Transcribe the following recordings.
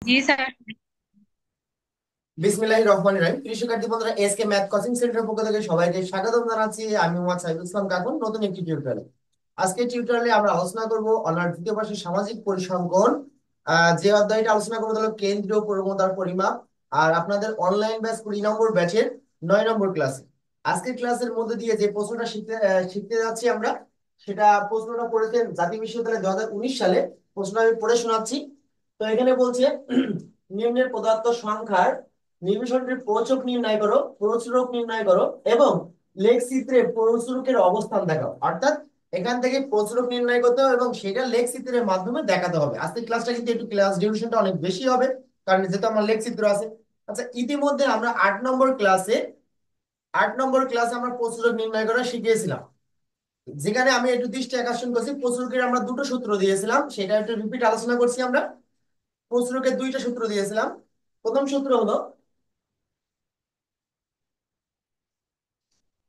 जी sir. বিসমিল্লাহির রহমানির রহিম। প্রিয় শিক্ষার্থী বন্ধুরা, এসকে ম্যাথ কোচিং সেন্টারের পক্ষ থেকে সবাইকে স্বাগতম জানাচ্ছি। আমি মোহাম্মদ সাইফুল ইসলাম কাকুন, নতুন একটি টিউটোরিয়ালে। আজকে টিউটোরিয়ালে আমরা আলোচনা করব অনার্স দ্বিতীয় বর্ষের সামাজিক পরিসংখ্যান। যে অধ্যায়টা আলোচনা করবো হলো কেন্দ্রীয় প্রবণতার পরিমাপ। আর আপনাদের অনলাইন ব্যাচ 20 নম্বর ব্যাচের 9 নম্বর ক্লাসে আজকের ক্লাসের মধ্যে দিয়ে যে প্রশ্নটা শিখতে যাচ্ছি আমরা, সেটা প্রশ্নটা পড়েছেন জাতীয় বিশ্ববিদ্যালয় 2019 সালে। প্রশ্ন আমি পড়ে শোনাচ্ছি। তো এখানে বলছে নিম্নের পদার্থ সংখ্যার নির্বিসরণের প্রচুরক নির্ণয় করো, প্রচুরক নির্ণয় করো এবং লেখ চিত্রে প্রচুরকের অবস্থান দেখাও। অর্থাৎ এখান থেকে প্রচুরক নির্ণয় করতে হবে এবং সেটা লেখ চিত্রের মাধ্যমে দেখাতে হবে। আজকে ক্লাসটা কিন্তু একটু ক্লাস ডিউরেশনটা অনেক বেশি হবে, কারণ যেহেতু আমার লেখ চিত্র আছে। আচ্ছা, ইতিমধ্যে আমরা 8 নম্বর ক্লাসে আমরা প্রচুরক নির্ণয় করা শিখিয়েছিলাম, যেখানে আমি একটু দৃষ্টি আকর্ষণ করছি। প্রচুরকের আমরা দুটো সূত্র দিয়েছিলাম, সেটা একটু রিপিট আলোচনা করছি আমরা। প্রচুরকের দুইটা সূত্র দিয়েছিলাম। প্রথম সূত্র হলো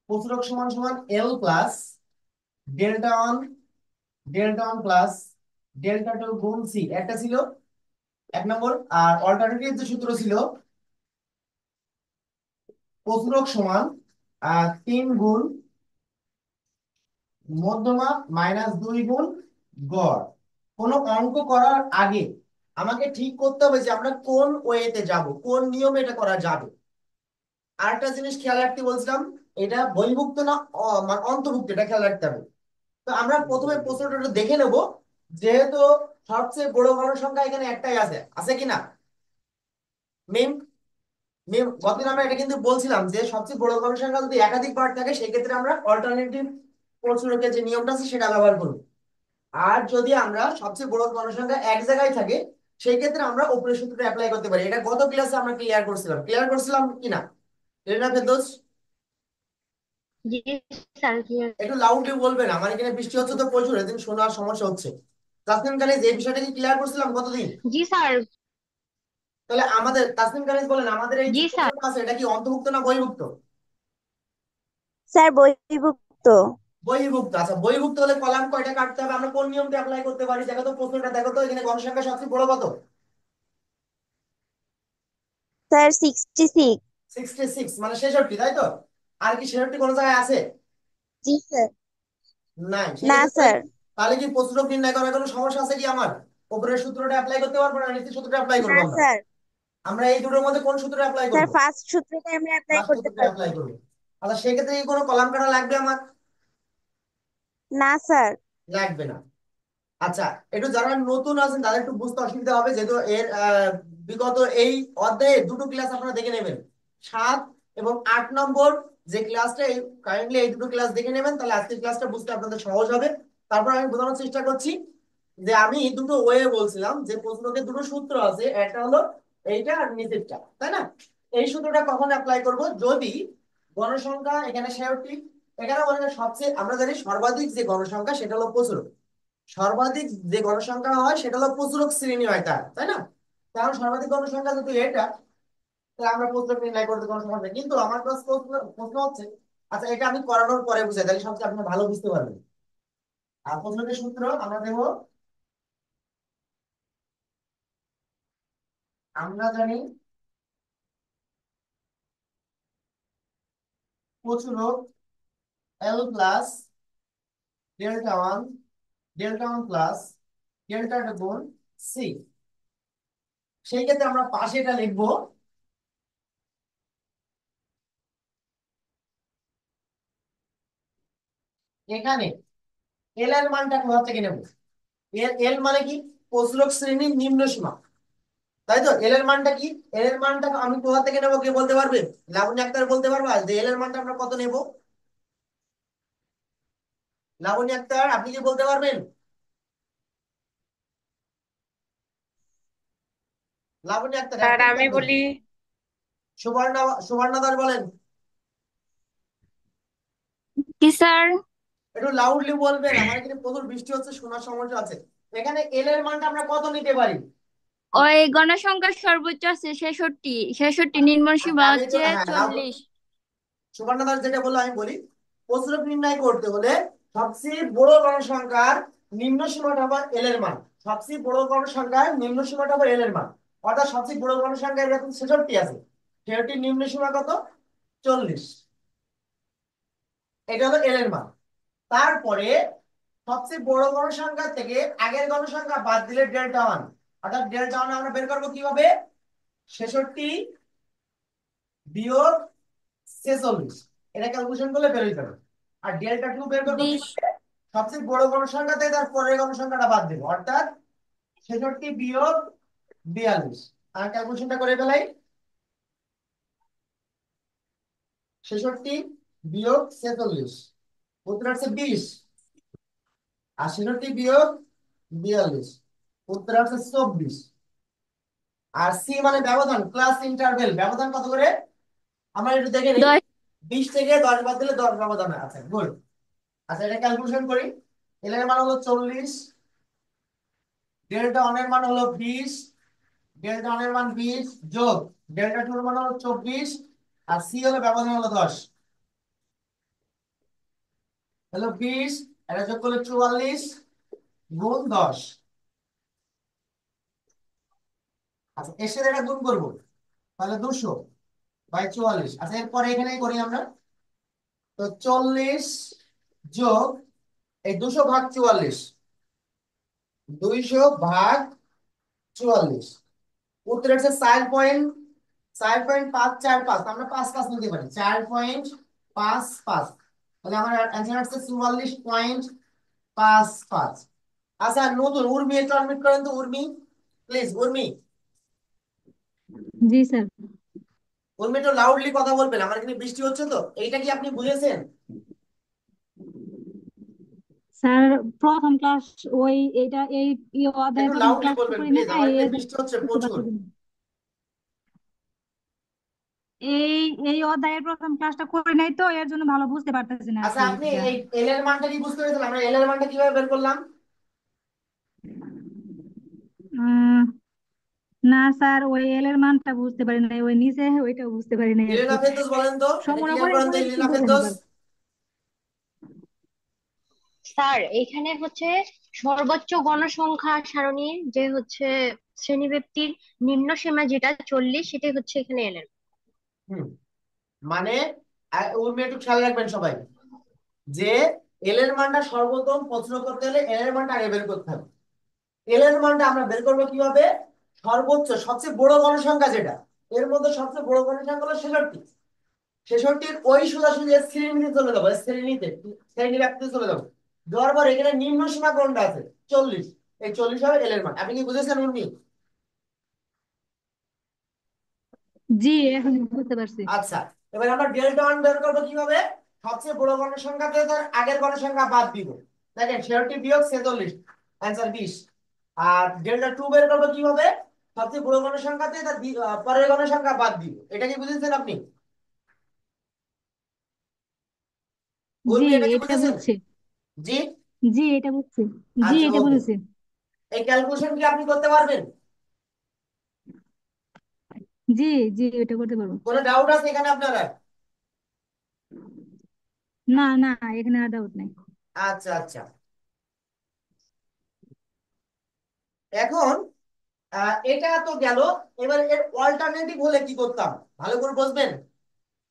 প্রচুরক সমান সমান L plus delta 1, delta 1 plus delta 2 গুণ সি, একটা ছিল 1 নম্বর। আর অল্টারনেটিভ যে সূত্র ছিল, প্রচুরক সমান 3 গুণ মধ্যমা মাইনাস 2 গুণ গড়। কোনো অঙ্ক করার আগে আমাকে ঠিক করতে হবে যে আমরা কোন ওয়েতে যাব, কোন নিয়মে এটা করা যাবে। আরেকটা জিনিস খেয়াল রাখতে বলছিলাম, এটা বহির্ভুক্ত না মানে অন্তর্ভুক্ত, এটা খেয়াল রাখতে হবে। তো আমরা প্রথমে প্রশ্নটা একটু দেখে নেব। যেহেতু সবচেয়ে বড় ঘন সংখ্যা এখানে একটাই আছে, আছে কিনা মিম? মিম, গতদিন আমরা এটা কিন্তু বলছিলাম যে সবচেয়ে বড় ঘন সংখ্যা যদি একাধিক বার থাকে সেক্ষেত্রে আমরা অল্টারনেটিভ প্রচুরকের যে নিয়মটা আছে সেটা ব্যবহার করব। আর যদি আমরা সবচেয়ে বড় ঘন সংখ্যা এক জায়গায় থাকে, সেই ক্ষেত্রে আমরা উপরের সূত্রটা অ্যাপ্লাই করতে পারি। এটা গত ক্লাসে আমরা ক্লিয়ার করছিলাম কিনা? রেনা ফেরদৌস, जी सर क्लियर। একটু লাউডলি বলবেন, আমার এখানে বৃষ্টি হচ্ছে তো প্রচুর, এদিন শোনার সমস্যা হচ্ছে। তাসনিম কানিজ, এই বিষয়টা কি ক্লিয়ার করছিলাম গতদিন? जी सर। তাহলে আমাদের তাসনিম কানিজ বলেন, আমাদের এই যে जी सर। প্রশ্নটা আছে এটা কি অন্তর্ভুক্ত না বহির্ভুক্ত? স্যার বহির্ভুক্ত। বহির্ভুক্ত। আচ্ছা, বহির্ভুক্ত হলে কলাম কয়টা কাটতে হবে, আমরা কোন নিয়মটা অ্যাপ্লাই করতে পারি? দেখো তো প্রশ্নটা, দেখো তো এখানে গণসংখ্যা সবচেয়ে বড় কত? স্যার 66। 66 মানে 66, তাই তো? আর কি 66 কোনো জায়গায় আছে? জি স্যার। নাই। না সেক্ষেত্রে তাহলে স্যার। তাহলে কি প্রশ্নক নির্ণয় করার কোনো সমস্যা আছে কি আমার? উপরের সূত্রটা অ্যাপ্লাই করতে পারবো না নিচের সূত্রটা অ্যাপ্লাই না করবো আমরা? স্যার। আমরা এই দুটোর মধ্যে কোন সূত্রটা অ্যাপ্লাই স্যার করবো? ফার্স্ট সূত্রটা আমরা অ্যাপ্লাই ফার্স্ট করতে সূত্রটা পারবো। অ্যাপ্লাই করবো। আচ্ছা, সেক্ষেত্রে কি কোনো কলাম কাটা লাগবে আমার? না স্যার। লাগবে না। আচ্ছা, একটু যারা নতুন আছেন তাদের একটু বুঝতে অসুবিধা হবে, যেহেতু এর বিগত এই অধ্যায়ে দুটো ক্লাস আপনারা দেখে নেবেন, 7 এবং 8 নম্বর যে ক্লাসটা, কাইন্ডলি এই দুটো ক্লাস দেখে নেবেন, তাহলে আজকের ক্লাসটা বুঝতে আপনাদের সহজ হবে। তারপর আমি বোঝানোর চেষ্টা করছি যে আমি দুটো ওয়ে বলছিলাম যে প্রশ্নকে দুটো সূত্র আছে, একটা হলো এইটা আর নিচেরটা, তাই না? এই সূত্রটা কখন অ্যাপ্লাই করব? যদি গণসংখ্যা এখানে 66, এখানে বলে যে সবচেয়ে আমরা জানি সর্বাধিক যে গণসংখ্যা সেটা হলো প্রচুরক। সর্বাধিক যে গণসংখ্যা হয় সেটা হলো প্রচুরক শ্রেণী হয় তার, তাই না? কারণ সর্বাধিক গণসংখ্যা যদি এটা, তাহলে আমরা প্রচুরক নির্ণয় করতে কোনো সমস্যা নেই। কিন্তু আমার কাছে প্রশ্ন প্রশ্ন হচ্ছে, আচ্ছা এটা আমি করানোর পরে বুঝাই, তাহলে সবচেয়ে আপনি ভালো বুঝতে পারবেন। আর প্রশ্নটির সূত্র আমরা দেব, আমরা জানি প্রচুরক L plus delta 1, delta 1 plus delta 2 গুণ সি। সেই ক্ষেত্রে আমরা পাশে এটা লিখবো, এখানে এল এর মানটা কোথা থেকে নেব? এল এল মানে কি? প্রচুরক শ্রেণীর নিম্ন সীমা, তাই তো? এল এর মানটা কি? এল এর মানটা আমি কোথা থেকে নেবো, কে বলতে পারবে? লাবণী আক্তার বলতে পারবা যে এল এর মানটা আমরা কত নেব? লাবণী আক্তার, আপনি কি বলতে পারবেন? লাবণী আক্তার স্যার একটা আমি উত্তর দেন। বলি। সুবর্ণা, সুবর্ণা দাস বলেন। কি স্যার? একটু লাউডলি বলবেন, আমার এখানে প্রচুর বৃষ্টি হচ্ছে, শোনার সমস্যা আছে। এখানে এল এর মানটা আমরা কত নিতে পারি? ওই গণসংখ্যার সর্বোচ্চ আছে 66, 66 নিম্ন আচ্ছা, সীমা আমি তো হচ্ছে হ্যাঁ 40। সুবর্ণা দাস যেটা বললো আমি বলি, প্রচুরক নির্ণয় করতে হলে সবচেয়ে বড় গণসংখ্যার নিম্ন সীমাটা হবে এল এর মান। সবচেয়ে বড় গণসংখ্যার নিম্ন সীমাটা হবে এল এর মান। অর্থাৎ সবচেয়ে বড় গণসংখ্যা এরকম 66 আছে, 66 নিম্ন সীমা কত? 40। এটা হলো এল এর মান। তারপরে সবচেয়ে বড় গণসংখ্যা থেকে আগের গণসংখ্যা বাদ দিলে ডেল্টা ওয়ান, অর্থাৎ ডেল্টা ওয়ান আমরা বের করবো কিভাবে? 66 বিয়োগ 46, এটা ক্যালকুলেশন করলে বের হয়ে যাবে। আর ডেল্টা টু বের করবো 20। কিভাবে? সবচেয়ে বড় গণসংখ্যা থেকে তার পরের গণসংখ্যাটা বাদ দেবো, অর্থাৎ 66 বিয়োগ 42। আর ক্যালকুলেশনটা করে ফেলাই। 66 বিয়োগ 46, উত্তর আসছে 20। আর 66 বিয়োগ 42, উত্তর আসছে 24। আর সি মানে ব্যবধান, ক্লাস ইন্টারভেল, ব্যবধান কত করে আমরা একটু দেখে নিই। 10। 20 থেকে 10 বাদ দিলে 10 ব্যবধান আছে, গুড। আচ্ছা, এটা ক্যালকুলেশন করি। এল এর মান হলো 40, ডেল্টা ওয়ান এর মান হলো 20, ডেল্টা ওয়ান এর মান 20 যোগ ডেল্টা টু এর মান হলো 24, আর সি হলো ব্যবধান হলো 10, হলো 20, এটা যোগ করলে 44 গুণ 10। আচ্ছা, এর সাথে এটা গুণ করবো, তাহলে 200 বাই 44। আচ্ছা, এরপরে এখানেই করি আমরা। তো 40 যোগ এই 200 ভাগ 44, 200 ভাগ 44, উত্তর হচ্ছে 4.545। আমরা 5 5 নিতে পারি, 4.55। তাহলে আমার অ্যান্সার হচ্ছে 44.55। আচ্ছা, নতুন উর্মি একটু আনমিউট করেন তো, Urmi please. Urmi, G sir. Urmi একটু লাউডলি কথা বলবেন, আমার এখানে বৃষ্টি হচ্ছে তো। এইটা কি আপনি বুঝেছেন? স্যার প্রথম ক্লাস ওই এটা এই অধ্যায়ের একটু প্রথম লাউডলি ক্লাসটা বলবেন করি না, প্লিজ, আমার এখানে এর জন্য বৃষ্টি হচ্ছে বুঝতে প্রচুর। পারতেছি না। এই এই অধ্যায়ের প্রথম ক্লাসটা করি নাই তো এর জন্য ভালো বুঝতে পারতেছি না আর আচ্ছা, কি আপনি এটা। এই এল এর মানটা কি বুঝতে পেরেছেন? আমরা এল এর মানটা কিভাবে বের করলাম? উম না স্যার, ওই এল এর মানটা বুঝতে পারি নাই, ওই নিচে ওইটাও বুঝতে পারি নাই আর কি। ইলেনা ফেরদৌস বলেন তো, এটা সম্পূর্ণ ক্লিয়ার করে করেন তো, করে ইলেনা বুঝেন ফেরদৌস। এবার। স্যার এখানে হচ্ছে সর্বোচ্চ গণসংখ্যা সারণীর যে হচ্ছে শ্রেণীব্যক্তির নিম্ন সীমা যেটা 40, সেটাই হচ্ছে এখানে এলেন। হুম, মানে উর্মি একটু খেয়াল রাখবেন সবাই, যে এল এর মানটা সর্বপ্রথম প্রশ্ন করতে হলে এল এর মানটা আগে বের করতে হবে। এল এর মানটা আমরা বের করবো কিভাবে? সর্বোচ্চ সবচেয়ে বড় গণসংখ্যা যেটা, এর মধ্যে সবচেয়ে বড় গণসংখ্যা হলো 66। 66-র ওই সোজাসুজি শ্রেণীতে চলে যাবো, শ্রেণী ব্যাপ্তিতে চলে যাবো। যাওয়ার পর এখানে নিম্ন সীমা কোনটা আছে? 40। এই 40 হবে এল এর মান। আপনি কি বুঝেছেন উর্মি? জি, এখন বুঝতে পারছি। আচ্ছা, এবার আমরা ডেল্টা ওয়ান বের করবো কিভাবে? সবচেয়ে বড় গণসংখ্যা থেকে তার আগের গণসংখ্যা বাদ দিব। দেখেন 66 বিয়োগ 46, অ্যান্সার 20। আর ডেল্টা টু বের করবো কিভাবে? সবচেয়ে বড় গণসংখ্যা থেকে তার পরের গণসংখ্যা বাদ দিব। এটা কি বুঝেছেন আপনি? জি, উর্মি, এটা কি এটা বুঝেছেন? বুঝছি। জি। জি, এটা বুঝছি। জি, আচ্ছা, এটা ওকে। বুঝেছি। এই ক্যালকুলেশন কি আপনি করতে পারবেন? জি, জি, এটা করতে পারবো। কোনো ডাউট আছে এখানে আপনারা? না না, এখানে আর ডাউট নাই। আচ্ছা আচ্ছা, এখন এটা তো গেল। এবার এর অল্টারনেটিভ হলে কি করতাম ভালো করে বুঝবেন।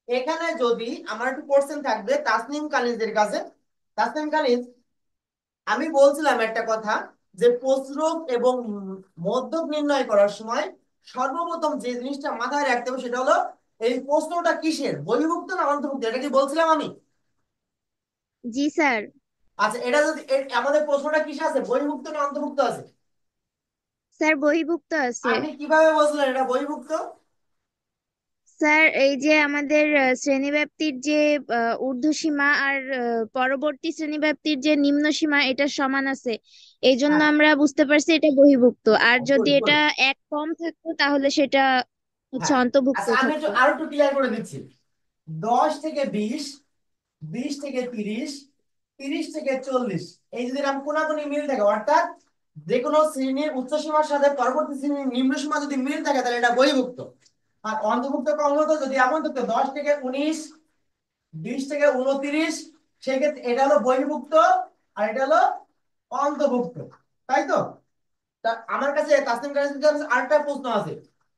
এখানে যদি আমার একটু কোশ্চেন থাকবে তাসনিম কানিজের কাছে। তাসনিম কানিজ, আমি বলছিলাম একটা কথা, যে প্রস্রব এবং মধ্যক নির্ণয় করার সময় সর্বপ্রথম যে জিনিসটা মাথায় রাখতে হবে সেটা হলো এই প্রশ্নটা কিসের, বহির্ভুক্ত না অন্তর্ভুক্ত, এটা কি বলছিলাম আমি? জি স্যার। আচ্ছা, এটা যদি আমাদের প্রশ্নটা কিসে আছে, বহির্ভুক্ত না অন্তর্ভুক্ত আছে? স্যার বহির্ভুক্ত আছে। আপনি কিভাবে বুঝলেন এটা বহির্ভুক্ত? স্যার এই যে আমাদের শ্রেণীব্যাপ্তির যে ঊর্ধ্বসীমা আর পরবর্তী শ্রেণীব্যাপ্তির যে নিম্ন সীমা এটা সমান আছে, এই জন্য হ্যাঁ, আমরা বুঝতে পারছি এটা বহির্ভুক্ত। আর যদি গুড এটা গুড। এক কম থাকতো তাহলে সেটা হচ্ছে হ্যাঁ, অন্তর্ভুক্ত আচ্ছা, আমি একটু থাকতো। আরো একটু ক্লিয়ার করে দিচ্ছি। 10 থেকে 20, 20 থেকে 30, 30 থেকে 40, এই যদি এরকম কোনাকুনি মিল থাকে, অর্থাৎ যে কোনো শ্রেণীর উচ্চ সীমার সাথে পরবর্তী শ্রেণীর নিম্ন সীমা যদি মিল থাকে তাহলে এটা বহির্ভুক্ত। আর অন্তর্ভুক্ত কম হতো যদি এমন থাকতো 10 থেকে 19, 20 থেকে 29, সেক্ষেত্রে এটা হলো বহির্ভুক্ত আর এটা হলো অন্তর্ভুক্ত, তাই তো? তা আমার কাছে তাসনিম কাছে আরেকটা প্রশ্ন আছে।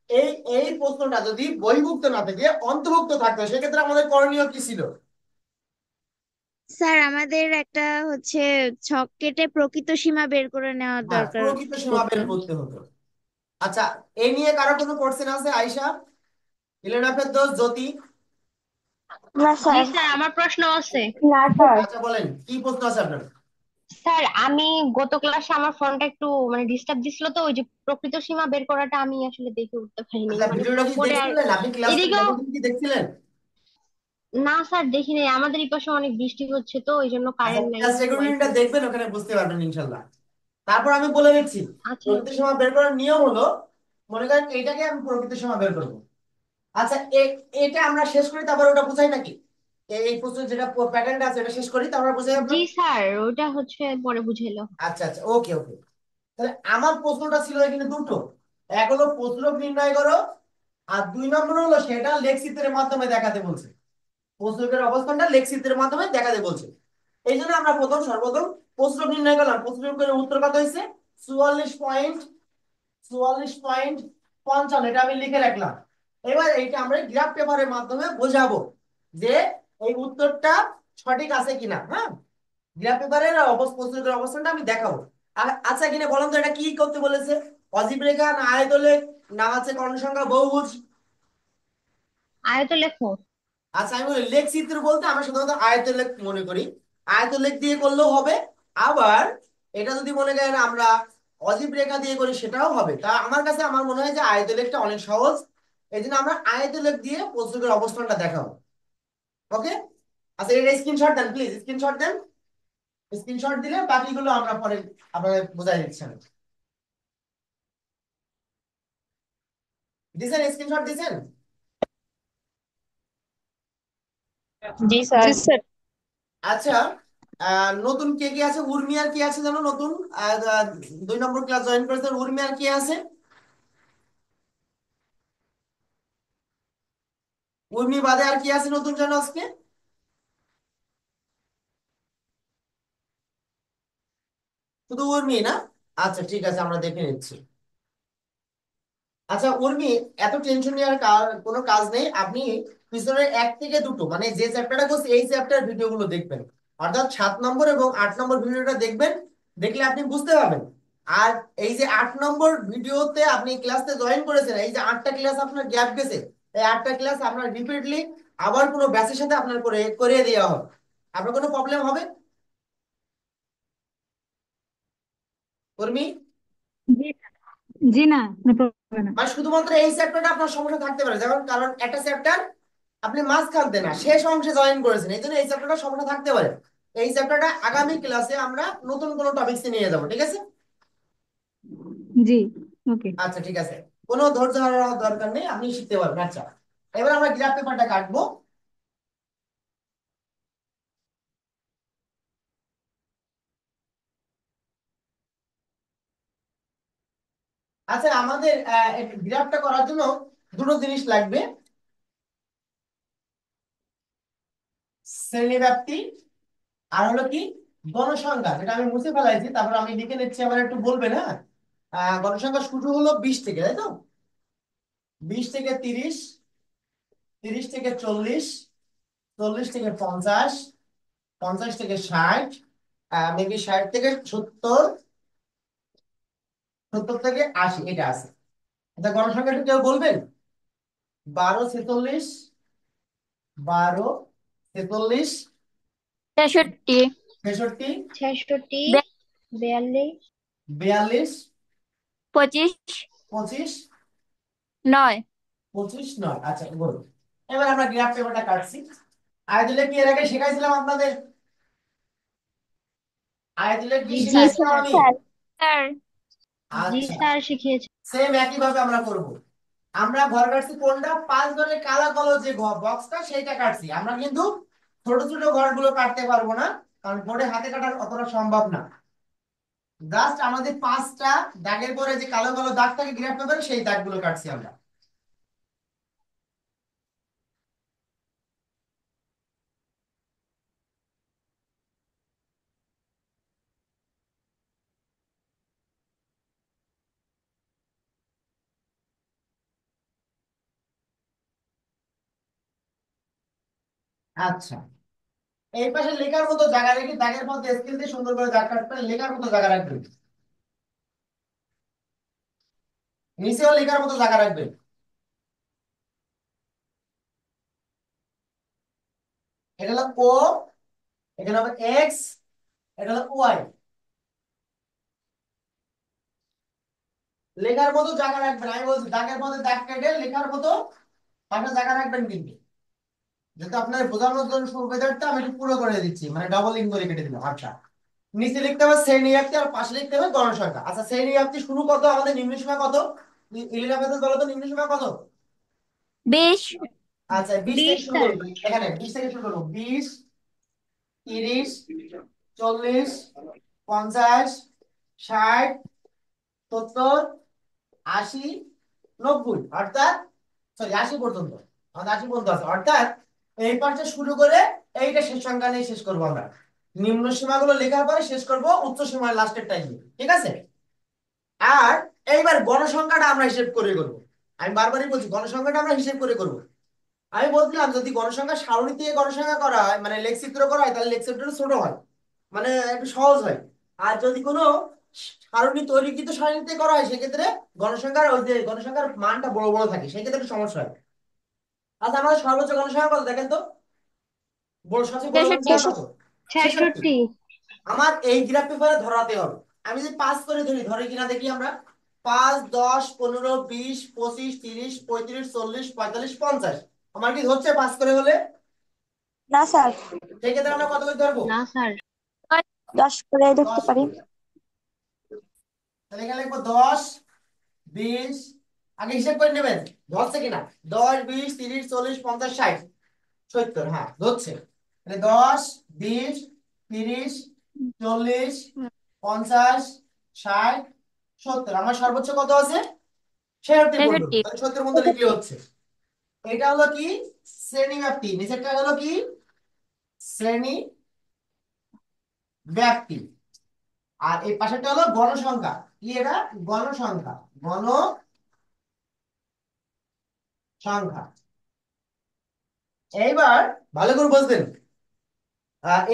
এই এই প্রশ্নটা যদি বহির্ভুক্ত না থেকে অন্তর্ভুক্ত থাকতো সেক্ষেত্রে আমাদের করণীয় কি ছিল? স্যার আমাদের একটা হচ্ছে ছক কেটে প্রকৃত সীমা বের করে নেওয়ার হ্যাঁ, দরকার প্রকৃত সীমা পড়তো। বের করতে হতো। আচ্ছা, এই নিয়ে কারো কোনো কোশ্চেন আছে? আয়শা, ইলেভেন দোষ, জ্যোতি? না জি স্যার। স্যার, আমার প্রশ্ন আছে। না স্যার। আচ্ছা বলেন, কি প্রশ্ন আছে আপনার? স্যার, আমি গত ক্লাসে আমার ফোনটা একটু মানে ডিস্টার্ব দিছিল, তো ওই যে প্রকৃত সীমা বের করাটা আমি আসলে দেখে উঠতে পারিনি, আচ্ছা, মানে ভিডিওটা কি পরে আর দেখছিলেন? আপনি ক্লাস এদিকেও। কি দেখছিলেন? না স্যার, দেখি নাই, আমাদের এই পাশে অনেক বৃষ্টি হচ্ছে তো ওই জন্য আচ্ছা, কারেন্ট নাই, ক্লাস রেকর্ডিংটা ওয়াইফাই। দেখবেন, ওখানে বুঝতে পারবেন ইনশাল্লাহ। তারপর আমি বলে দিচ্ছি, আচ্ছা। প্রকৃত সীমা বের করার নিয়ম হলো, মনে করেন এইটাকে আমি প্রকৃত সীমা বের করবো। আচ্ছা, এটা আমরা শেষ করি তারপর ওটা বুঝাই নাকি? এই প্রশ্ন যেটা প্যাটার্নটা আছে এটা শেষ করি তারপর বুঝাই জি আপনার। স্যার, ওটা হচ্ছে পরে বুঝাইলো। আচ্ছা আচ্ছা, ওকে ওকে। তাহলে আমার প্রশ্নটা ছিল এখানে দুটো। এক হলো প্রশ্নক নির্ণয় করো, আর 2 নম্বর হলো সেটা লেখচিত্রের মাধ্যমে দেখাতে বলছে। প্রশ্নকের অবস্থানটা লেখচিত্রের মাধ্যমে দেখাতে বলছে। এই জন্য আমরা সর্বপ্রথম প্রশ্নক নির্ণয় করলাম। প্রশ্নকের উত্তর কত হয়েছে? 44.55। এটা আমি লিখে রাখলাম। এবার এইটা আমরা গ্রাফ পেপারের মাধ্যমে বোঝাবো যে এই উত্তরটা সঠিক আছে কিনা। হ্যাঁ, গ্রাফ পেপারের প্রশ্নকের অবস্থানটা আমি দেখাবো। আচ্ছা, এখানে বলেন তো এটা কি করতে বলেছে? অজীব রেখা না আয়তলেখ না আছে কর্ণসংখ্যা বহুভুজ? আয়ত লেখো। আচ্ছা, আমি বলি লেখচিত্র বলতে আমরা সাধারণত আয়তলেখ মনে করি। আয়তলেখ দিয়ে করলেও হবে, আবার এটা যদি মনে করেন আমরা অজীব রেখা দিয়ে করি সেটাও হবে। তা আমার কাছে আমার মনে হয় যে আয়তলেখটা অনেক সহজ। এই জন্য আমরা আয়তলেখ দিয়ে প্রশ্নকের অবস্থানটা দেখাবো। ওকে। আচ্ছা, এটা স্ক্রিনশট দেন প্লিজ, স্ক্রিনশট দেন। স্ক্রিনশট দিলে বাকিগুলো আমরা পরে আপনাদের বোঝাই দিচ্ছি আমি। দিছেন? স্ক্রিনশট দিছেন? জি স্যার। আচ্ছা, নতুন কে কে আছে? উর্মি আর কি আছে জানো নতুন? আহ, আহ, 2 নম্বর ক্লাস জয়েন করেছেন। উর্মি আর কি আছে? উর্মি বাদে আর কি আছে নতুন জানো আজকে? শুধু উর্মি না? আচ্ছা ঠিক আছে, আমরা দেখে নিচ্ছি। আচ্ছা উর্মি, এত টেনশন নেওয়ার কোনো কাজ নেই। আপনি পিছনের 1 থেকে 2 মানে যে চ্যাপ্টারটা করছি এই চ্যাপ্টার ভিডিওগুলো দেখবেন, অর্থাৎ 7 নম্বর এবং 8 নম্বর ভিডিওটা দেখবেন। দেখলে আপনি বুঝতে পারবেন। আর এই যে 8 নম্বর ভিডিওতে আপনি ক্লাসে জয়েন করেছেন, এই যে 8টা ক্লাস আপনার গ্যাপ গেছে, এই 8টা ক্লাস আপনার রিপিটলি আবার কোনো ব্যাচের সাথে আপনার করিয়ে দেওয়া হবে। আপনার কোনো প্রবলেম হবে উর্মি? জি জি না, কোনো প্রবলেম হবে না। মানে শুধুমাত্র এই চ্যাপ্টারটা আপনার সমস্যা থাকতে পারে, যেমন কারণ একটা চ্যাপ্টার আপনি মাঝখানতে না শেষ অংশে জয়েন করেছেন, এই জন্য এই চ্যাপ্টারটা সমস্যা থাকতে পারে। এই চ্যাপ্টারটা আগামী ক্লাসে আমরা নতুন কোনো টপিকসে নিয়ে যাব, ঠিক আছে? জি, ওকে। আচ্ছা ঠিক আছে, কোনো ধৈর্য হারানোর দরকার নেই, আপনি শিখতে পারবেন। আচ্ছা, এবার আমরা গ্রাফ পেপারটা কাটবো। আচ্ছা, আমাদের গ্রাফটা করার জন্য দুটো জিনিস লাগবে: শ্রেণীব্যাপ্তি, আর হলো কি গণসংখ্যা, যেটা আমি মুছে ফেলাইছি। তারপর আমি লিখে নিচ্ছি, আবার একটু বলবেন। হ্যাঁ, গণসংখ্যা শুরু হলো 20 থেকে, তাই তো? 20 থেকে 30, 30 থেকে 40, 40 থেকে 50, 50 থেকে 60, মেবি 60 থেকে 70, 70 থেকে 80, এটা আছে। আচ্ছা, গণসংখ্যাটা কেউ বলবেন? 12, 46, 12, 46, 63, 66, 66, 42, 42, 25, 25, 9। 25, 9। আচ্ছা বলুন। এবার আমরা গ্রাফ পেপারটা কাটছি। আয়াতুল্লাহ কি এর আগে শেখাইছিলাম আপনাদের? আয়াতুল্লাহ কি জি জি স্যার। শেখাইছিলাম স্যার। আমি? স্যার, জি আচ্ছা, স্যার, শিখিয়েছে। সেম একই ভাবে আমরা করব। আমরা ঘর কাটছি কোনটা? 5 ঘরের কালো কালো যে বক্সটা সেইটা কাটছি আমরা, কিন্তু ছোট ছোট ঘরগুলো কাটতে পারবো না, কারণ বোর্ডে হাতে কাটার অতটা সম্ভব না। জাস্ট আমাদের 5টা দাগের পরে যে কালো কালো দাগ থাকে গ্রাফ পেপারে, সেই দাগগুলো কাটছি আমরা। আচ্ছা, এই পাশে লেখার মতো জায়গা রেখে দাগের মধ্যে স্কেল দিয়ে সুন্দর করে দাগ কাটবে, লেখার মতো জায়গা রাখবেন, নিচেও লেখার মতো জায়গা রাখবেন। এটা হলো ও, এখানে হবে এক্স, এটা হলো ওয়াই। লেখার মতো জায়গা রাখবেন, আমি বলছি দাগের মধ্যে দাগ কেটে লেখার মতো পাশে জায়গা রাখবেন কিন্তু। যাতে আপনার বোঝানোর জন্য সুবিধার্থে আমি একটু পুরো করে দিচ্ছি, মানে ডাবলিং করে কেটে দিলাম। আচ্ছা, নিচে লিখতে হবে শ্রেণী ব্যাপ্তি আর পাশে লিখতে হবে গণসংখ্যা। আচ্ছা, শ্রেণী ব্যাপ্তি শুরু কত, আমাদের নিম্ন সীমা কত? ইলিনা মেথড বলো তো, নিম্ন সীমা কত? 20। আচ্ছা, 20 থেকে 20 শুরু স্যার। করবো, এখানে 20 থেকে শুরু করবো। 20, 30, 40, 50, 60, 70, 80, 90, অর্থাৎ সরি 80 পর্যন্ত, আমাদের 80 পর্যন্ত আছে, অর্থাৎ এই পাশে শুরু করে এইটা শেষ সংখ্যা নিয়ে শেষ করবো আমরা। নিম্ন সীমাগুলো লেখার পরে শেষ করবো উচ্চ সীমার লাস্টের টাইমে, ঠিক আছে? আর এইবার গণসংখ্যাটা আমরা হিসেব করে করবো। আমি বারবারই বলছি গণসংখ্যাটা আমরা হিসেব করে করবো। আমি বলছিলাম যদি গণসংখ্যা সারণী দিয়ে গণসংখ্যা করা হয়, মানে লেখচিত্র করা হয়, তাহলে লেখচিত্রটা ছোট হয়, মানে একটু সহজ হয়। আর যদি কোনো সারণী তৈরিকৃত সারণীতে করা হয়, সেক্ষেত্রে গণসংখ্যার ওই যে গণসংখ্যার মানটা বড় বড় থাকে, সেক্ষেত্রে একটু সমস্যা হয়। আচ্ছা, আমাদের সর্বোচ্চ গণসংখ্যা কত দেখেন তো, বড় সবচেয়ে বড় 63। গণসংখ্যা কত? 66। 66। আমার এই গ্রাফ পেপারে ধরাতে হবে। আমি যদি 5 করে ধরি, ধরে কিনা দেখি আমরা। 5, 10, 15, 20, 25, 30, 35, 40, 45, 50। আমার কি হচ্ছে 5 করে হলে? না স্যার, সেক্ষেত্রে আমরা কত করে ধরবো? না স্যার। 10 করে ধরতে 10 পারি। করে। তাহলে এখানে লিখবো 10, 20, আগে হিসাব করে নেবেন ধরছে কিনা। 10, 20, 30, 40, 50, 60, 70, হ্যাঁ ধরছে। তাহলে 10, 20, 30, 40, 50, 60, 70, আমার সর্বোচ্চ কত আছে? 66 পর্যন্ত। 63। তাহলে 70 মধ্যে লিখলে হচ্ছে। এটা হলো কি? শ্রেণী ব্যাপ্তি। নিচেরটা হলো কি? শ্রেণী ব্যাপ্তি। আর এই পাশেরটা হলো গণসংখ্যা। কি এটা? গণসংখ্যা। গণসংখ্যা। এইবার ভালো করে বুঝবেন,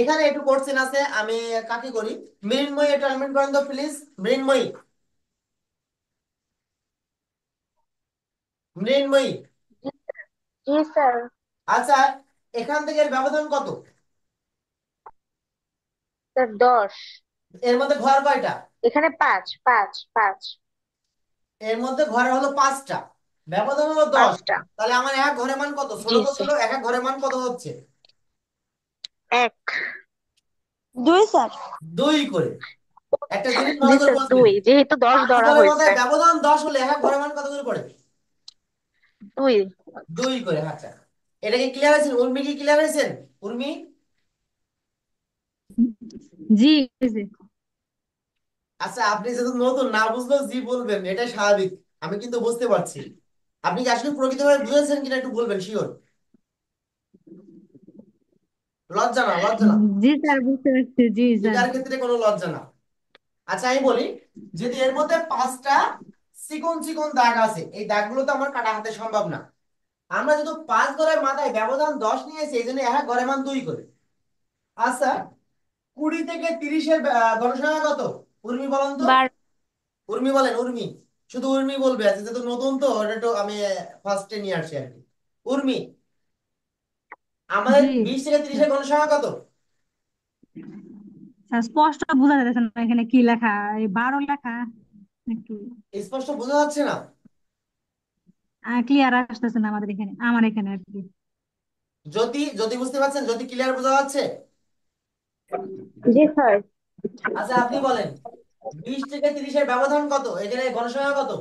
এখানে একটু কোশ্চেন আছে, আমি কাকে করি? মৃন্ময়ী, এটা আনমিউট করেন তো please. Mrinmoyee, Mrinmoyee. G sir. আচ্ছা, এখান থেকে এর ব্যবধান কত? স্যার 10। এর মধ্যে ঘর কয়টা? এখানে 5 5 5। এর মধ্যে ঘর হলো 5টা, ব্যবধান হলো 10। 5টা। তাহলে আমার এক ঘরের মান কত? ছোট জি তো ছোট, স্যার। এক এক ঘরের মান কত হচ্ছে? 1 2 স্যার। 2 করে। একটা জিনিস জি ভালো করে স্যার, বুঝবেন, 2 যেহেতু 10 5 ধরা ঘরের মধ্যে হয়েছে। ব্যবধান 10 হলে এক এক ঘরের মান কত করে পড়ে? 2। 2 করে। আচ্ছা, এটা কি ক্লিয়ার হয়েছে? উর্মি কি ক্লিয়ার হয়েছেন? উর্মি, জি হয়েছে। আচ্ছা আপনি যেহেতু নতুন, না বুঝলেও জি বলবেন, এটাই স্বাভাবিক। আমি কিন্তু বুঝতে পারছি। আপনি কি আসলে প্রকৃতভাবে বুঝেছেন কিনা একটু বলবেন, শিওর। লজ্জা না, লজ্জা না, জি স্যার, বুঝতে পারছি, জি স্যার। এটার ক্ষেত্রে কোনো লজ্জা না। আচ্ছা, আমি বলি, যদি এর মধ্যে 5টা চিকন চিকন দাগ আছে, এই দাগগুলো তো আমার কাটা হাতে সম্ভব না। আমরা যেহেতু 5 ঘরের মাথায় ব্যবধান 10 নিয়েছি, এই জন্য এক ঘরের মান 2 করে। আচ্ছা, 20 থেকে 30-এর গণসংখ্যা কত? উর্মি বলেন তো। 12। উর্মি বলেন, উর্মি। শুধু উর্মি বলবে, আচ্ছা যেহেতু নতুন তো এটা একটু আমি ফার্স্টে নিয়ে আসছি আর কি। উর্মি, আমাদের জি 20 থেকে 30-এর গণসংখ্যা কত? স্যার, স্পষ্ট বোঝা যাচ্ছে না এখানে কি লেখা, এই 12 লেখা একটু স্পষ্ট বোঝা যাচ্ছে না? ক্লিয়ার আসতেছে না আমাদের এখানে, আমার এখানে আর কি। যদি যদি বুঝতে পারছেন, যদি ক্লিয়ার বোঝা যাচ্ছে? জি স্যার। আচ্ছা আপনি বলেন, 20 থেকে 30-এর ব্যবধান কত? এখানে গণসংখ্যা কত?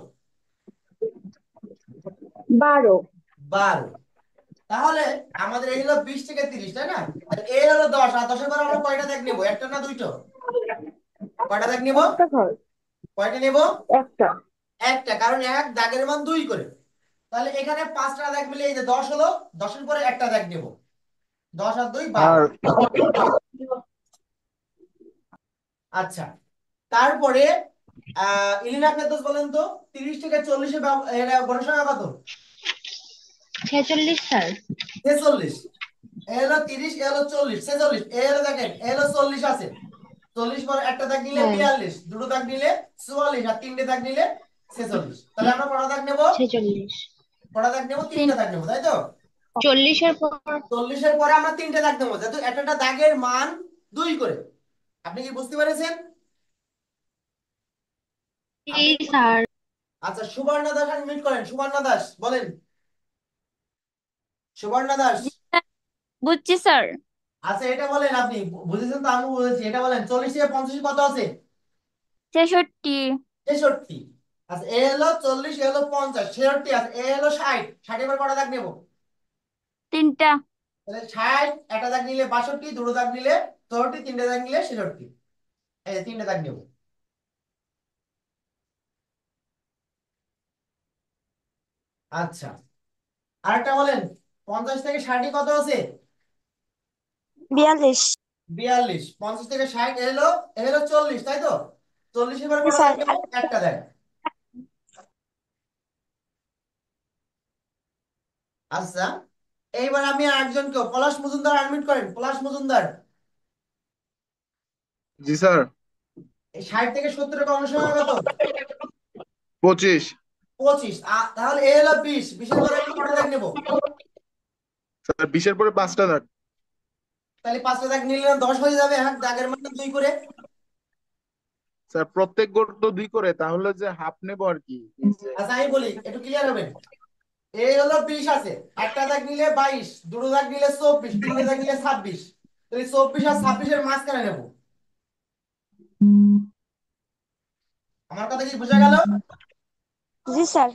12। 12। তাহলে আমাদের এই হলো 20 থেকে 30, তাই না? আর এই হলো 10, আর 10-এর পর আমরা কয়টা দাগ নেবো? একটা না দুইটো? কয়টা দাগ নেবো? একটা ঘর। কয়টা নেবো? একটা। একটা, কারণ এক দাগের মান 2 করে। তাহলে এখানে 5টা দাগ মিলে এই যে 10 হলো, 10-এর পরে একটা দাগ নেবো। 10 আর 2 12। আর আচ্ছা, তারপরে ইলিনা ফেরদৌস বলেন তো, 30 থেকে 40-এর গণসংখ্যা কত? 46 স্যার। 46। এ হলো 30, এ হলো 40, 46, এ হলো দেখেন এ হলো 40 আছে, 40 পরে একটা দাগ নিলে হ্যাঁ 42, দুটো দাগ নিলে 44, আর তিনটে দাগ নিলে 46। তাহলে আমরা কটা দাগ নেব? 46। কটা দাগ নেব? তিন। তিনটা দাগ নেব, তাই তো? 40-এর পর 40-এর পরে আমরা তিনটে দাগ নেবো, যেহেতু একটা একটা দাগের মান 2 করে। আপনি কি বুঝতে পেরেছেন? জি আপনি কি স্যার। আচ্ছা, সুবর্ণা দাস মিট করেন, সুবর্ণা দাস বলেন। সুবর্ণা দাস। জি স্যার, বুঝছি স্যার। আচ্ছা এটা বলেন, আপনি বুঝেছেন তো, আমি বুঝেছি, এটা বলেন 40 থেকে 85 কত আছে? 66। 63। আচ্ছা এ হলো 40, এ হলো 50, 66 আছে, এ হলো 60, 60 এবার কটা দাগ নেব? তিনটা। তাহলে 60, একটা দাগ নিলে 62, দুটো দাগ নিলে 64, তিনটে দাগ নিলে 66। এই যে তিনটে দাগ নেব। আচ্ছা আরেকটা বলেন, 50 থেকে 60 কত আছে? 42। 42। 50 থেকে 60 এ হলো 40, তাই তো? 40 এবার জি কটা দাগ স্যার। নেব? একটা দাগ। আচ্ছা এইবার আমি আরেকজনকে, পলাশ মজুমদার আনমিট করেন, পলাশ মজুমদার। জি স্যার। এই 60 থেকে 70 কত সময় কত? 25। 25। তাহলে এ হলো 20, 20-এর পরে আমি কটা দাগ নেব? স্যার 20-এর পরে 5টা দাগ। তাহলে 5টা দাগ নিলে না 10 হয়ে যাবে? হ্যাঁ, দাগের মান 2 করে। স্যার প্রত্যেক গোট তো 2 করে, তাহলে যে হাফ নেবো আর কি এই যে। আচ্ছা আমি বলি, একটু ক্লিয়ার হবেন। এই হলো 20 আছে, একটা দাগ নিলে 22, দুটো দাগ নিলে 24, তিনটে দাগ নিলে 26। তাহলে 24 আর 26-এর মাঝখানে নেব। আমার কথা কি বোঝা গেল? জি স্যার।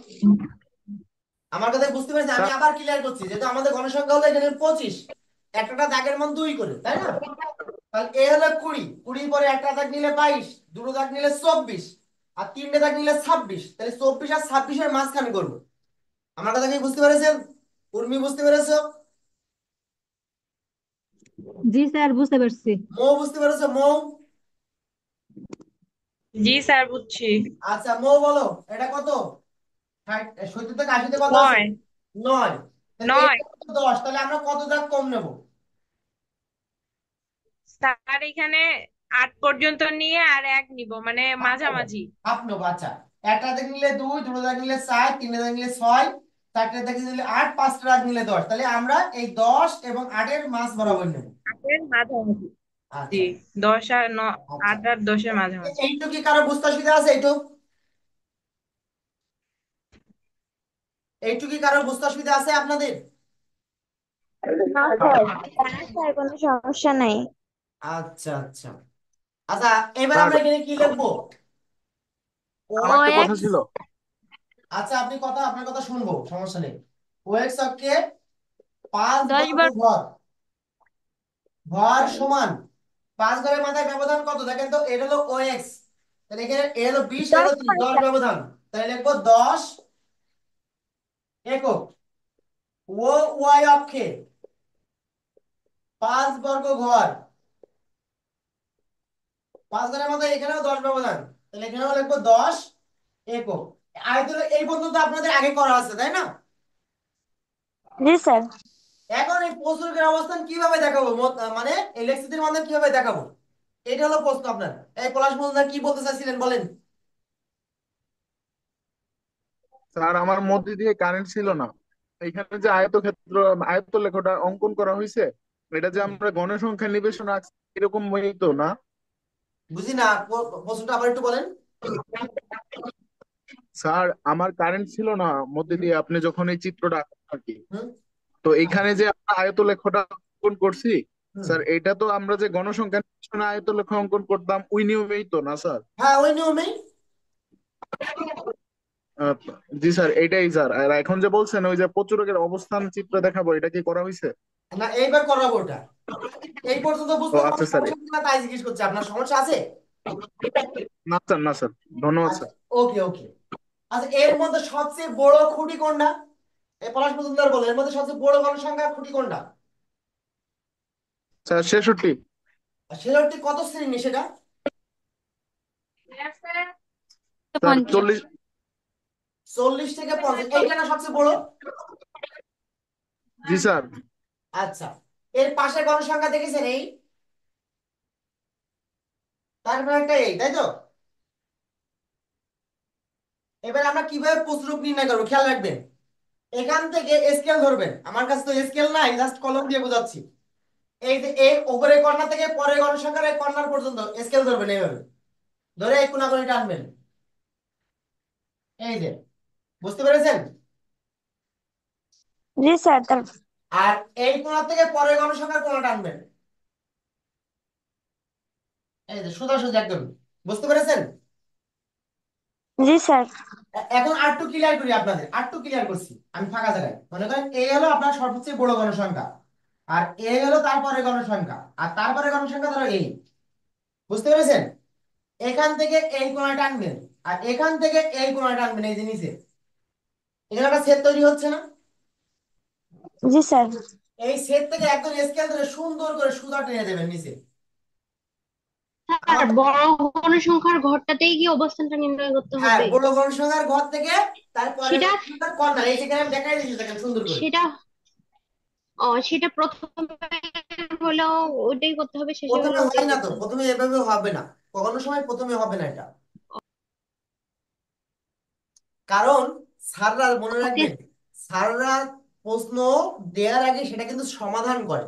আমার কথা বুঝতে পেরেছেন? আমি স্যার আবার ক্লিয়ার করছি, যেহেতু আমাদের গণসংখ্যা হলো এখানে 25, একটা দাগের মান 2 করে, তাই না? তাহলে এ হলো 20, 20 পরে একটা দাগ নিলে 22, দুটো দাগ নিলে 24, আর তিনটে দাগ নিলে 26। তাহলে 24 আর 26-এর মাঝখানে করবো। আমার কথা কি বুঝতে পেরেছেন? উর্মি বুঝতে পেরেছো? জি স্যার, বুঝতে পারছি। মৌ বুঝতে পেরেছো? মৌ। জি স্যার, বুঝছি। আচ্ছা মৌ বলো, এটা কত? 70 থেকে 80-তে কত আছে? 9। 9। তাহলে এই 9 10, তাহলে আমরা কত দাগ কম নেব? স্যার, এখানে 8 পর্যন্ত নিয়ে আর 1 নিব, মানে হাফ নেবো। মাঝামাঝি। হাফ নেবো, আচ্ছা। একটা দাগ নিলে 2, দুটো দাগ নিলে 4, তিনটে দাগ নিলে 6, চারটে দাগ নিলে 8, পাঁচটা দাগ নিলে 10। তাহলে আমরা এই 10 এবং 8-এর মাঝ বরাবর নেব। 8-এর মাঝামাঝি। জি, আচ্ছা 10 আর 9, আচ্ছা। 8 আর 10-এর মাঝামাঝি। এইটুকু কি কারো বুঝতে অসুবিধা আছে? এইটুকু কি কারো বুঝতে অসুবিধা আছে আপনাদের? না স্যার। না স্যার, কোনো সমস্যা নাই। আচ্ছা আচ্ছা। আচ্ছা এবার স্যার আমরা এখানে কি লিখবো? ও। আমার ও একটা কথা এক্স। ছিল। আচ্ছা আপনার কথা শুনবো, সমস্যা নেই। ও এক্স অক্ষে 5 10 বর্গ বার। ঘর, ঘর সমান 5 ঘরের মাথায় ব্যবধান কত দেখেন তো? এটা হলো ও এক্স, তাহলে এখানে এ হলো 20, এ হলো 30, 10 ব্যবধান। তাহলে লিখবো 10 একক। ও ওয়াই অক্ষে 5 বর্গ ঘর, 5 ঘরের মাথায় এখানেও 10 ব্যবধান, তাহলে এখানেও লিখবো 10 একক। আয়তন এই পর্যন্ত আপনাদের আগে করা আছে, তাই না? জি স্যার। এখন এই প্রচুরকের অবস্থান কিভাবে দেখাবো? মানে এই লেখচিত্রের মাধ্যমে কিভাবে দেখাবো? এটা হলো প্রশ্ন আপনার। এই পলাশ মজুমদার কি বলতে চাইছিলেন বলেন। স্যার আমার মধ্যে দিয়ে কারেন্ট ছিল না, এখানে যে আয়তক্ষেত্র আয়তলেখটা অঙ্কন করা হয়েছে, এটা যে আমরা গণসংখ্যা নিবেশন আঁকছি এরকম এই তো না। বুঝি না, প্রশ্নটা আবার একটু বলেন। স্যার আমার কারেন্ট ছিল না মধ্যে দিয়ে আপনি যখন এই চিত্রটা আঁকলেন আর কি। হুম তো এইখানে যে আমরা আয়তলেখটা অঙ্কন করছি, হুম। স্যার এটা তো আমরা যে গণসংখ্যা নিবেশনে আয়তলেখ অঙ্কন করতাম ওই নিয়মেই তো না স্যার? হ্যাঁ ওই নিয়মেই। আহ, জি স্যার, এইটাই স্যার। আর এখন যে বলছেন ওই যে প্রচুরকের অবস্থান চিত্র দেখাবো, এটা কি করা হয়েছে? না এইবার করাবো ওটা। এই পর্যন্ত ও বুঝতে কোনো আচ্ছা স্যার। সমস্যা হচ্ছে না, তাই জিজ্ঞেস করছি, আপনার সমস্যা আছে? না স্যার, না স্যার, ধন্যবাদ আচ্ছা স্যার। ওকে ওকে। আচ্ছা এর মধ্যে সবচেয়ে বড় খুঁটি কোনটা? এই পলাশ মজুমদার বলো, এর মধ্যে সবচেয়ে বড় গণসংখ্যা খুঁটি কোনটা? স্যার 66। আর সেটা কত শ্রেণী সেটা? স্যার 50। 40। 40 থেকে 50, এইটা না সবচেয়ে বড়? জি স্যার। আচ্ছা এর পাশের গণসংখ্যা দেখেছেন এই, তারপর একটা এই, তাই তো? এবার আমরা কিভাবে প্রতিরূপ নির্ণয় করবো খেয়াল রাখবেন। এখান থেকে স্কেল ধরবেন, আমার কাছে তো স্কেল নাই, জাস্ট কলম দিয়ে বোঝাচ্ছি। এই যে এই উপরের কর্নার থেকে পরের গণসংখ্যার এই কর্নার পর্যন্ত স্কেল ধরবেন এইভাবে, ধরে এই কোনাকুনি টানবেন, এই যে, বুঝতে পেরেছেন? জি স্যার আর এই কোণা থেকে পরের গণসংখ্যার কোণা টানবেন, এই যে সোজাসুজি একদম, বুঝতে পেরেছেন? জি স্যার এখন আরেকটু ক্লিয়ার করি আপনাদের, আরেকটু ক্লিয়ার করছি আমি ফাঁকা জায়গায়। মনে করেন এই হলো আপনার সবচেয়ে বড় গণসংখ্যা, আর এই হলো তারপরে গণসংখ্যা, আর তারপরে গণসংখ্যা ধরো এই, বুঝতে পেরেছেন? এখান থেকে এই কোণা টানবেন, আর এখান থেকে এই কোণা টানবেন, এই যে নিচে এখানে একটা ছেদ তৈরি হচ্ছে না? জি স্যার এই ছেদ থেকে একদম স্কেল ধরে সুন্দর করে সুতা টেনে দেবেন নিচে। স্যার আমার, বড় গণসংখ্যার ঘরটাতেই কি অবস্থানটা নির্ণয় করতে হ্যাঁ, হবে? বড় গণসংখ্যার ঘর থেকে তারপরে সেটা কর্নার, এই সেখানে আমি দেখাই দিচ্ছি দেখেন সুন্দর করে। সেটা সেটা প্রথমে হলেও ওইটাই করতে হবে, শেষে প্রথমে হলেও হয় ওইটাই না তো, করতে হবে। প্রথমে এভাবে হবে না, কখনো সময় প্রথমে হবে না এটা। কারণ স্যাররা মনে ওকে রাখবেন, স্যাররা প্রশ্ন দেওয়ার আগে সেটা কিন্তু সমাধান করে।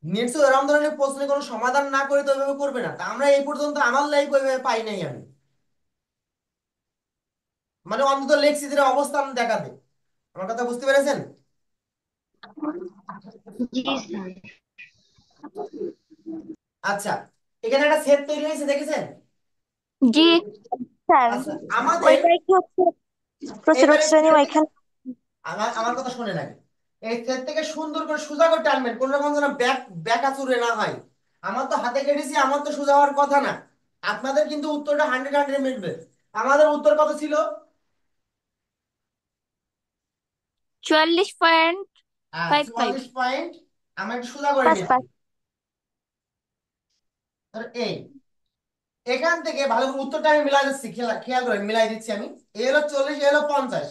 নিশ্চয় এরকম ধরনের প্রশ্নের কোনো সমাধান না করে তো এভাবে করবে না। তা আমরা এই পর্যন্ত আমার লাইফ ওইভাবে পাই নাই আমি, মানে অন্তত লেখচিত্রের অবস্থান দেখাতে। আমার কথা বুঝতে পেরেছেন? জি স্যার। আচ্ছা, এখানে একটা সেট তৈরি হয়েছে দেখেছেন? জি। স্যার আচ্ছা, আমাদের ওইটাই কি হচ্ছে প্রচুর এবারে শ্রেণী set থেকে, ওইখানে? আমার আমার কথা শুনে নাকি, এই সেট থেকে সুন্দর করে সোজা করে টানবেন, কোন রকম যেন ব্যাক ব্যাকা চুরে না হয়। আমার তো হাতে কেটেছি, আমার তো সোজা হওয়ার কথা না। আপনাদের কিন্তু উত্তরটা 100 মিলবে। আমাদের উত্তর কত ছিল? 44.55। 44 পয়েন্ট। আমরা একটু সোজা করে পাঁচ নিচ্ছি। পাঁচ তাহলে এই এখান থেকে ভালো করে উত্তরটা আমি মিলাই দিচ্ছি, খেয়াল খেয়াল করে মিলাই দিচ্ছি আমি। এ হলো 40, এ হলো 50,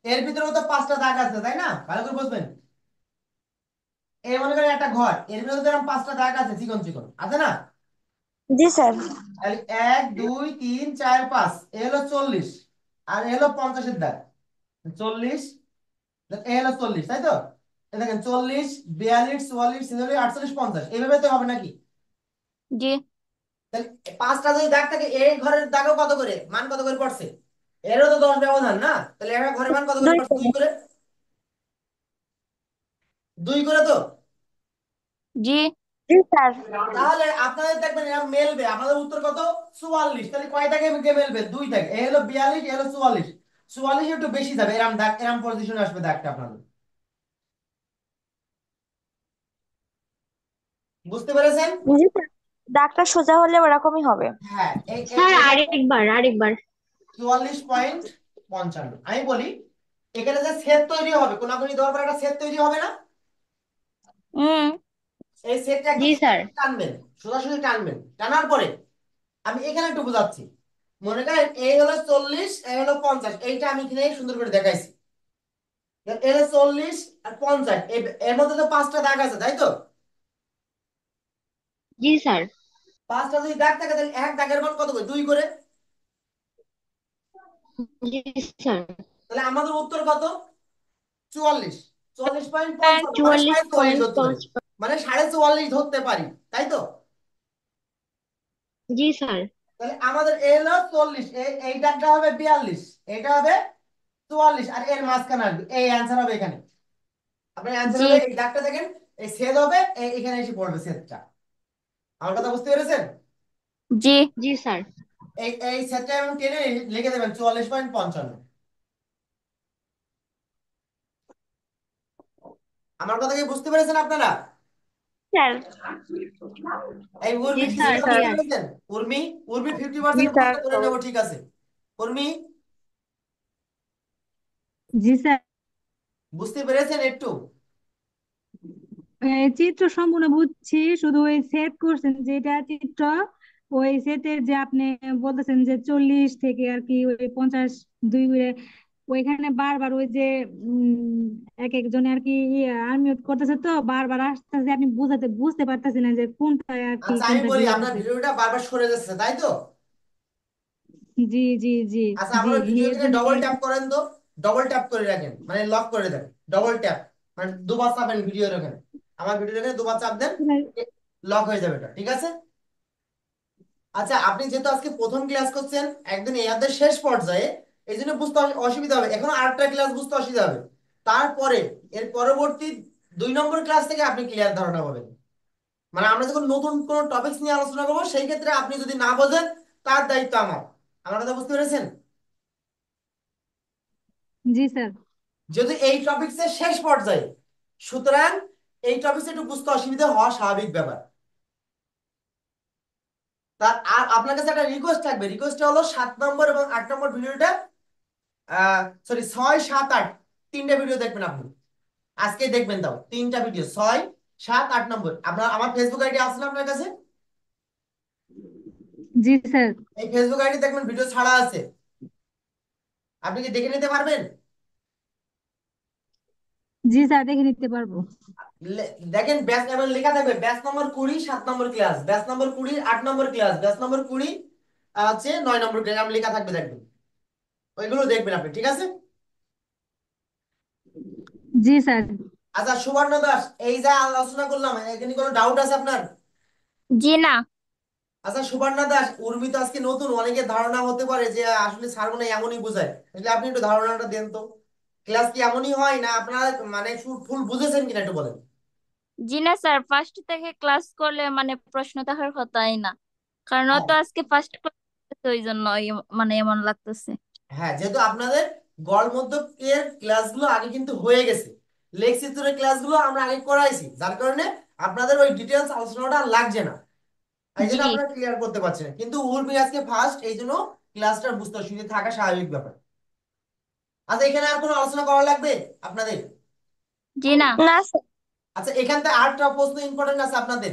এর ভিতরে তো 5টা দাগ আছে তাই না? ভালো করে বুঝবেন। এই মনে করেন একটা ঘর, এর ভিতরে তো এরকম 5টা দাগ আছে, চিকন চিকন আছে না? জি স্যার তাহলে 1 2 3 4 5, এ হলো 40, আর এ হলো 50-এর দাগ। 40, এ হলো 40, তাই তো? এ দেখেন 40 42 44 46 48 50, এইভাবে তো হবে নাকি? জি। তাহলে 5টা যদি দাগ থাকে, এই ঘরের দাগও কত করে, মান কত করে পড়ছে? এরও তো 10 ব্যবধান না? তাহলে একটা ঘরের মান কত করে দুই পড়ছে? 2 করে, 2 করে তো। জি। জি স্যার তাহলে আপনাদের দেখবেন এরা মেলবে, আমাদের উত্তর কত? 44। তাহলে কয়টাকে মেলবে? 2 থাকে, এ হলো 42, এ হলো 44। 44 একটু বেশি যাবে, এরম দাগ, এরম পজিশনে আসবে দাগটা আপনাদের, বুঝতে পেরেছেন? জি স্যার দাগটা সোজা হলে ওরকমই হবে। হ্যাঁ, স্যার এটা আরেকবার 44.55। আমি বলি, এখানে যে ছেদ তৈরি হবে, কোনাকুনি দেওয়ার পর একটা ছেদ তৈরি হবে না? হুম। এই ছেদটা জি একদম স্যার। টানবেন, সোজাসুজি টানবেন, টানার পরে আমি এখানে একটু বোঝাচ্ছি। মনে করেন এই হলো 40, এই হলো 50, এইটা আমি এখানে সুন্দর করে দেখাইছি। এর হলো 40 আর 50, এর মধ্যে তো 5টা দাগ আছে তাই তো? জি স্যার। 5টা যদি দাগ থাকে, তাহলে এক দাগের মান কত করে? 2 করে। জি স্যার। তাহলে আমাদের উত্তর কত? 44। 44.55 মানে চুয়াল্লিশ 44.5 পয়েন্ট ধরতে পারি, পাঁচ মানে 44.5 ধরতে পারি, তাই তো? জি স্যার। তাহলে আমাদের এ হলো 40, এই দাগটা হবে 42, এটা হবে 44, আর এর মাঝখানে আসবে, এই অ্যান্সার হবে এখানে। আপনার অ্যান্সার জি। হবে, এই দাগটা দেখেন, এই ছেদ হবে, এখানে এসে পড়বে ছেদটা। আমার কথা বুঝতে পেরেছেন? জি। জি স্যার। এই ছেদটা এবং টেনে লিখে দেবেন 44.55। আমার কথা কি বুঝতে পেরেছেন আপনারা? স্যার এই জি উর্মি স্যার কিছুটা বুঝতে ক্লিয়ার। পেরেছেন? উর্মি, উর্মি জি 50% স্যার বুঝতে করে নেবো, ঠিক আছে। উর্মি, জি স্যার। বুঝতে পেরেছেন একটু? চিত্র সম্পূর্ণ বুঝছি, শুধু ওই সেট করছেন যেটা চিত্র, ওই সেটের যে আপনি বলতেছেন যে 40 থেকে আর কি ওই 50 দুই ওইখানে বারবার ওই যে উম এক একজনে আর কি আনমিউট করতেছে, তো বারবার আসতেছে, আপনি বুঝতে পারতেছি না যে কোনটা আর কি আচ্ছা আমি কোনটা বলি, দিয়ে আপনার দিছে। ভিডিওটা বারবার সরে যাচ্ছে তাই তো? জি জি জি আচ্ছা জি, আপনার ভিডিও এর থেকে জন্য ডবল ট্যাপ করেন তো, ডবল ট্যাপ করে রাখেন, মানে লক করে দেন। ডবল ট্যাপ মানে দুবার চাপেন ভিডিও রাখেন, আমার ভিডিও রেখে দুবার চাপ দেন, লক হয়ে যাবে এটা, ঠিক আছে? আচ্ছা আপনি যেহেতু আজকে প্রথম ক্লাস করছেন, একদিন এই অধ্যায়ের শেষ পর্যায়ে, এই জন্য বুঝতে অসুবিধা হবে, এখন আরেকটা ক্লাস বুঝতে অসুবিধা হবে। তারপরে এর পরবর্তী 2 নম্বর ক্লাস থেকে আপনি ক্লিয়ার ধারণা পাবেন। মানে আমরা যখন নতুন কোনো টপিকস নিয়ে আলোচনা করবো, সেই ক্ষেত্রে আপনি যদি না বোঝেন, তার দায়িত্ব আমার। আমার কথা বুঝতে পেরেছেন? জি স্যার। যেহেতু এই টপিকস এর শেষ পর্যায়ে, সুতরাং এই টপিকস একটু বুঝতে অসুবিধা হওয়া স্বাভাবিক ব্যাপার। তার আর আপনার কাছে একটা রিকোয়েস্ট থাকবে, রিকোয়েস্টটা হলো 7 নম্বর এবং 8 নম্বর ভিডিওটা, সরি 6, 7, 8 তিনটা ভিডিও দেখবেন আপনি, আজকে দেখবেন, তাও তিনটা ভিডিও, 6, 7, 8 নম্বর। আপনার আমার ফেসবুক আইডি আছে না আপনার কাছে? জি স্যার। এই ফেসবুক আইডি দেখবেন ভিডিও ছাড়া আছে, আপনি কি দেখে নিতে পারবেন? জি স্যার, দেখে নিতে পারবো। দেখেন ব্যাচ এমন লেখা থাকবে, ব্যাচ নম্বর 20 7 নম্বর ক্লাস, ব্যাচ নম্বর 20 8 নম্বর ক্লাস, ব্যাচ নম্বর 20 আছে 9 নম্বর ক্লাস, এমন লেখা থাকবে দেখবেন, ওইগুলো দেখবেন আপনি, ঠিক আছে? জি স্যার। আচ্ছা সুবর্ণ দাস, এই যা আলোচনা করলাম এখানে কোনো ডাউট আছে আপনার? জি না। আচ্ছা সুবর্ণা দাস, উর্মি তো আজকে নতুন, অনেকের ধারণা হতে পারে যে আসলে স্যার মনে হয় এমনই বোঝায়, আসলে আপনি একটু ধারণাটা দেন তো, ক্লাস কি এমনই হয় না আপনারা মানে ফুল বুঝেছেন কিনা একটু বলেন। জি না স্যার, ফার্স্ট থেকে ক্লাস করলে মানে প্রশ্ন দেখার কথাই না, কারণ ও হ্যাঁ তো আজকে ফার্স্ট ক্লাস, ওই জন্য মানে এমন লাগতেছে। হ্যাঁ, যেহেতু আপনাদের গড়মধ্যকের ক্লাসগুলো আগে কিন্তু হয়ে গেছে, লেখচিত্রের ক্লাসগুলো আমরা আগে করাইছি, যার কারণে আপনাদের ওই ডিটেলস আলোচনাটা আর লাগছে না, এই জন্য জি। আপনারা ক্লিয়ার করতে পারছেন। কিন্তু উর্মি আজকে ফার্স্ট, এই জন্য ক্লাসটা বুঝতে অসুবিধা থাকা স্বাভাবিক ব্যাপার। আচ্ছা এখানে আর কোনো আলোচনা করা লাগবে আপনাদের? জি না। না স্যার। আচ্ছা এখান থেকে আরেকটা প্রশ্ন ইম্পর্টেন্ট আছে আপনাদের,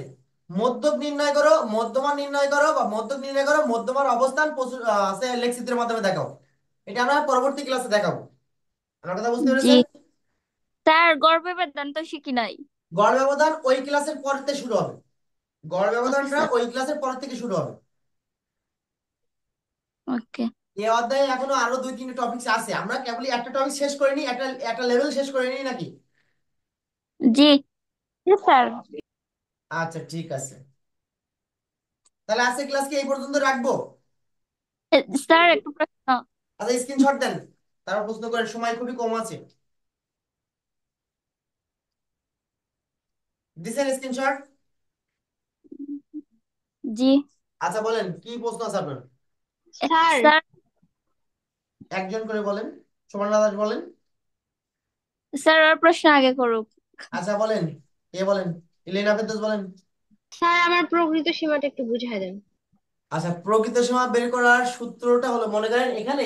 মধ্যক নির্ণয় করো, মধ্যমান নির্ণয় করো, বা মধ্যক নির্ণয় করো, মধ্যমার অবস্থান আছে লেখচিত্রের মাধ্যমে দেখাও। এটা আমরা পরবর্তী ক্লাসে দেখাবো। আমার কথা বুঝতে জি পেরেছেন? স্যার, গড় ব্যবধান তো শিখি নাই। গড় ব্যবধান ওই ক্লাসের পর থেকে শুরু হবে, গড় ওকে ব্যবধানটা স্যার। ওই ক্লাসের পর থেকে শুরু হবে। ওকে। এই অধ্যায়ে এখনো আরো 2-3টা টপিক আছে, আমরা কেবলই একটা টপিক শেষ করিনি, একটা একটা লেভেল শেষ করিনি নাকি? জি। জি স্যার। আচ্ছা ঠিক আছে, তাহলে আজকে ক্লাস কি এই পর্যন্ত রাখবো? স্যার একটা প্রশ্ন। আচ্ছা স্ক্রিনশট দেন, তারপর প্রশ্ন করেন, সময় খুবই কম আছে। দিছেন স্ক্রিনশট? জি। আচ্ছা বলেন কি প্রশ্ন আছে আপনার? স্যার স্যার, একজন করে বলেন, সুবর্ণা দাস বলেন। স্যার আর প্রশ্ন আগে করুক। আচ্ছা বলেন, কে বলেন? ইলেনা ফেরদৌস বলেন। স্যার আমার প্রকৃত সীমাটা একটু বুঝাই দেন। আচ্ছা প্রকৃত সীমা বের করার সূত্রটা হলো, মনে করেন এখানে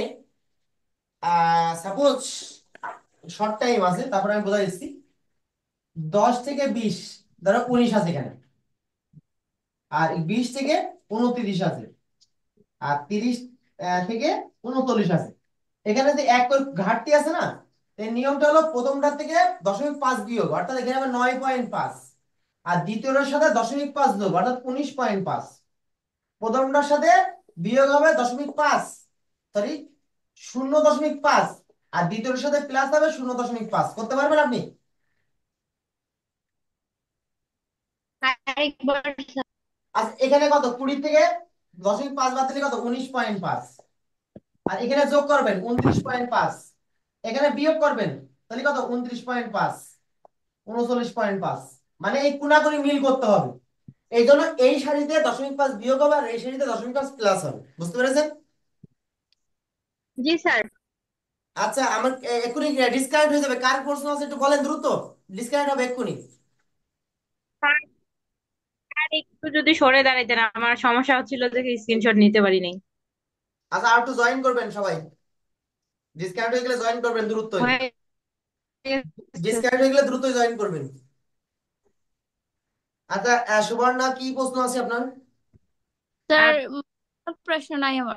সাপোজ শর্ট টাইম আছে, তারপরে আমি বোঝাই দিচ্ছি, 10 থেকে 20, ধরো 19 আছে এখানে, আর 20 থেকে 29 আছে, আর 30 থেকে 39 আছে। এখানে যে এক ঘাটতি আছে না, এই নিয়মটা হলো প্রথমটার থেকে 0.5 বিয়োগ, অর্থাৎ এখানে হবে 9.5, আর দ্বিতীয়টার সাথে 0.5 যোগ অর্থাৎ 19.5। প্রথমটার সাথে বিয়োগ হবে 0.5, সরি 0.5, আর দ্বিতীয়টার সাথে প্লাস হবে 0.5। করতে পারবেন আপনি? আরেকবার স্যার। আচ্ছা এখানে কত, 20 থেকে 0.5 বাদ দিলে কত, 19.5, আর এখানে যোগ করবেন 29.5, এখানে বিয়োগ করবেন তাহলে কত, 29.5, 39.5। মানে এই কোণাকুণি মিল করতে হবে, এই জন্য এই সারিতে 0.5 বিয়োগ হবে, আর এই সারিতে 0.5 প্লাস হবে। বুঝতে পেরেছেন? জি স্যার। আচ্ছা আমার এক্ষুনি ডিসকানেক্ট হয়ে যাবে, কার প্রশ্ন আছে একটু বলেন দ্রুত, ডিসকানেক্ট হবে এক্ষুনি। স্যার, আর একটু যদি সরে দাঁড়াইতেন, আমার সমস্যা হচ্ছিল দেখে স্ক্রিনশট নিতে পারি নাই। আচ্ছা আর একটু জয়েন করবেন সবাই, ডিসকানেক্ট হয়ে গেলে জয়েন করবেন দ্রুতই, হয়ে গেছে। ডিসকানেক্ট হয়ে গেলে দ্রুতই জয়েন করবেন। আচ্ছা সুবর্ণা কি প্রশ্ন আছে আপনার? স্যার আর প্রশ্ন নাই আমার।